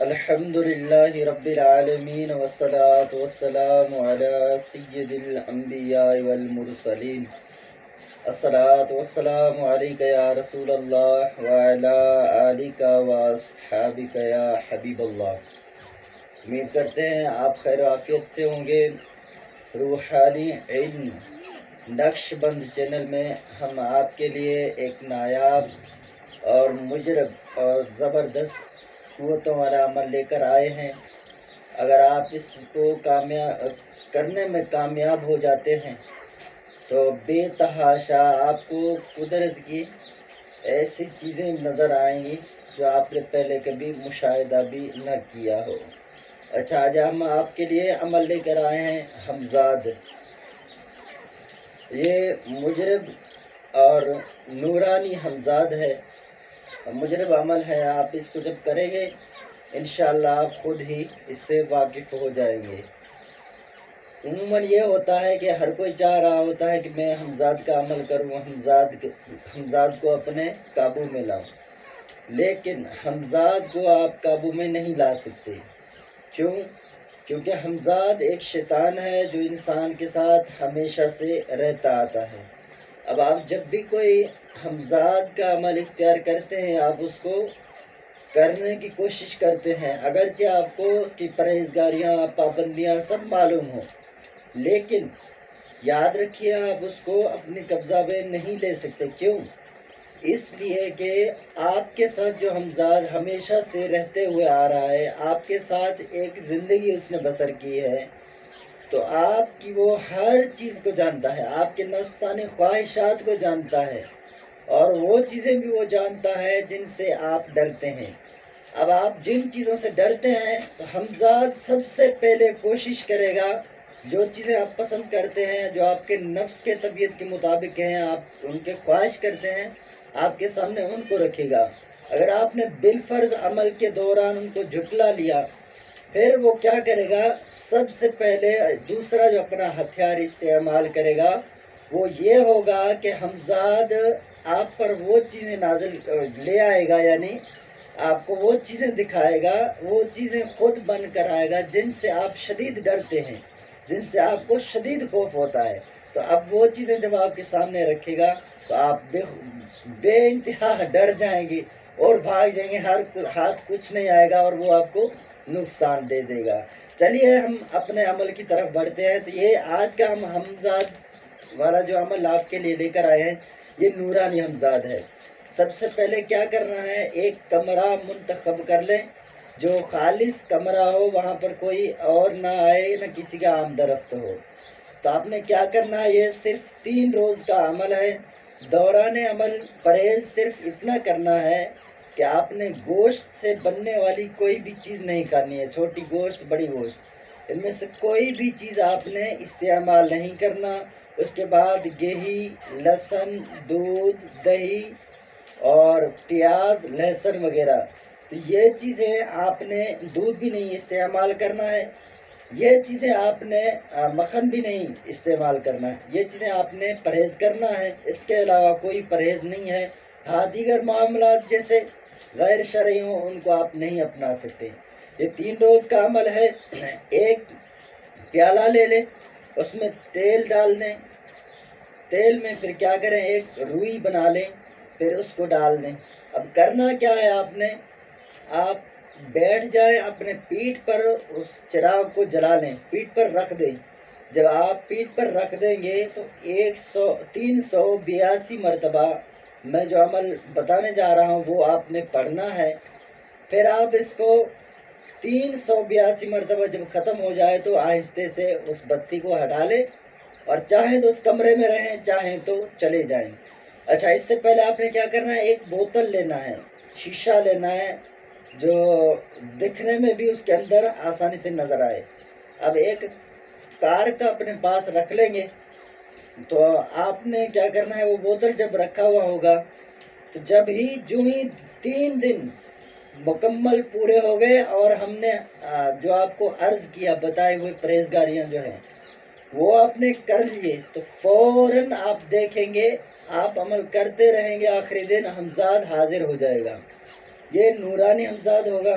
الحمدللہ رب العالمین والصلاة والسلام علی سید الانبیاء والمرسلین الصلاة والسلام علیک یا رسول اللہ وعلی آلک واصحابک یا حبیب اللہ۔ امید کرتے ہیں آپ خیر و عافیت سے ہوں گے۔ روحانی علم نقش بند چینل میں ہم آپ کے لیے ایک نایاب اور مجرب اور زبردست قوتوں والا عمل لے کر آئے ہیں۔ اگر آپ اس کو کرنے میں کامیاب ہو جاتے ہیں تو بے تحاشا آپ کو قدرت کی ایسی چیزیں نظر آئیں گی جو آپ نے پہلے کبھی مشاہدہ بھی نہ کیا ہو۔ اچھا، آج ہم آپ کے لیے عمل لے کر آئے ہیں ہمزاد۔ یہ مجرب اور نورانی ہمزاد ہے، مجرب عمل ہے۔ آپ اس کو جب کریں گے انشاءاللہ آپ خود ہی اس سے واقف ہو جائیں گے۔ عموماً یہ ہوتا ہے کہ ہر کوئی چاہ رہا ہوتا ہے کہ میں ہمزاد کا عمل کروں، ہمزاد کو اپنے قابو میں لاؤں، لیکن ہمزاد کو آپ قابو میں نہیں لا سکتے۔ کیوں؟ کیونکہ ہمزاد ایک شیطان ہے جو انسان کے ساتھ ہمیشہ سے رہتا آتا ہے۔ اب آپ جب بھی کوئی ہمزاد کا عمل اختیار کرتے ہیں، آپ اس کو کرنے کی کوشش کرتے ہیں، اگرچہ آپ کو اس کی پرہیزگاریاں پابندیاں سب معلوم ہوں، لیکن یاد رکھیے آپ اس کو اپنے قبضہ میں نہیں لے سکتے۔ کیوں؟ اس لیے کہ آپ کے ساتھ جو ہمزاد ہمیشہ سے رہتے ہوئے آ رہا ہے، آپ کے ساتھ ایک زندگی اس نے بسر کی ہے، تو آپ کی وہ ہر چیز کو جانتا ہے، آپ کے نفسانی خواہشات کو جانتا ہے، اور وہ چیزیں بھی وہ جانتا ہے جن سے آپ ڈرتے ہیں۔ اب آپ جن چیزوں سے ڈرتے ہیں تو ہمزاد سب سے پہلے کوشش کرے گا، جو چیزیں آپ پسند کرتے ہیں، جو آپ کے نفس کے طبیعت کے مطابق ہیں، آپ ان کے خواہش کرتے ہیں، آپ کے سامنے ان کو رکھے گا۔ اگر آپ نے بالفرض عمل کے دوران ان کو جھٹلا لیا، پھر وہ کیا کرے گا؟ سب سے پہلے دوسرا جو اپنا ہتھیار استعمال کرے گا وہ یہ ہوگا کہ ہمزاد آپ پر وہ چیزیں نازل لے آئے گا، یعنی آپ کو وہ چیزیں دکھائے گا، وہ چیزیں خود بن کر آئے گا جن سے آپ شدید ڈرتے ہیں، جن سے آپ کو شدید خوف ہوتا ہے۔ تو اب وہ چیزیں جب آپ کے سامنے رکھے گا تو آپ بے انتہا ڈر جائیں گے اور بھاگ جائیں گے، ہاتھ کچھ نہیں آئے گا اور وہ آپ کو نقصان دے دے گا۔ چلیے ہم اپنے عمل کی طرف بڑھتے ہیں۔ تو یہ آج کا ہم ہمزاد والا جو عمل آپ کے لیے لے کر آئے ہیں، یہ نورانی ہمزاد ہے۔ سب سے پہلے کیا کرنا ہے؟ ایک کمرہ منتخب کر لیں جو خالص کمرہ ہو، وہاں پر کوئی اور نہ آئے، نہ کسی کا آمد رفت ہو۔ تو آپ نے کیا کرنا ہے؟ یہ صرف 3 روز کا عمل ہے۔ دوران عمل پرہیز صرف اتنا کرنا ہے کہ آپ نے گوشت سے بننے والی کوئی بھی چیز نہیں کھانی ہے، چھوٹی گوشت بڑی گوشت، ان میں سے کوئی بھی چیز آپ نے استعمال نہیں کرنا۔ اس کے بعد گھی، لہسن، دودھ، دہی اور پیاز، لہسن وغیرہ، تو یہ چیزیں آپ نے، دودھ بھی نہیں استعمال کرنا ہے، یہ چیزیں آپ نے مکھن بھی نہیں استعمال کرنا ہے، یہ چیزیں آپ نے پرہیز کرنا ہے۔ اس کے علاوہ کوئی پرہیز نہیں ہے۔ ہاں، دیگر معاملات جیسے غیر شرعی ہوں ان کو آپ نہیں اپنا سکتے۔ یہ 3 روز کا عمل ہے۔ ایک پیالہ لے لیں، اس میں تیل ڈال دیں، تیل میں پھر کیا کریں؟ ایک روئی بنا لیں، پھر اس کو ڈال دیں۔ اب کرنا کیا ہے؟ آپ بیٹھ جائیں اپنے پیٹھ پر، اس چراغ کو جلا لیں، پیٹھ پر رکھ دیں۔ جب آپ پیٹھ پر رکھ دیں گے تو 382 مرتبہ میں جو عمل بتانے جا رہا ہوں وہ آپ نے پڑھنا ہے۔ پھر آپ اس کو 382 مرتبہ جب ختم ہو جائے تو آہستہ سے اس بتی کو ہٹا لیں، اور چاہیں تو اس کمرے میں رہیں، چاہیں تو چلے جائیں۔ اچھا، اس سے پہلے آپ نے کیا کرنا ہے؟ ایک بوتل لینا ہے، شیشہ لینا ہے جو دکھنے میں بھی اس کے اندر آسانی سے نظر آئے۔ اب ایک کار کا اپنے پاس رکھ لیں گے، تو آپ نے کیا کرنا ہے؟ وہ بوتل جب رکھا ہوا ہوگا تو جو ہی 3 دن مکمل پورے ہو گئے اور ہم نے جو آپ کو عرض کیا بتائے ہوئے پرہیزگاریاں جو ہیں وہ آپ نے کر لیے، تو فوراً آپ دیکھیں گے، آپ عمل کرتے رہیں گے، آخری دن ہمزاد حاضر ہو جائے گا۔ یہ نورانی ہمزاد ہوگا۔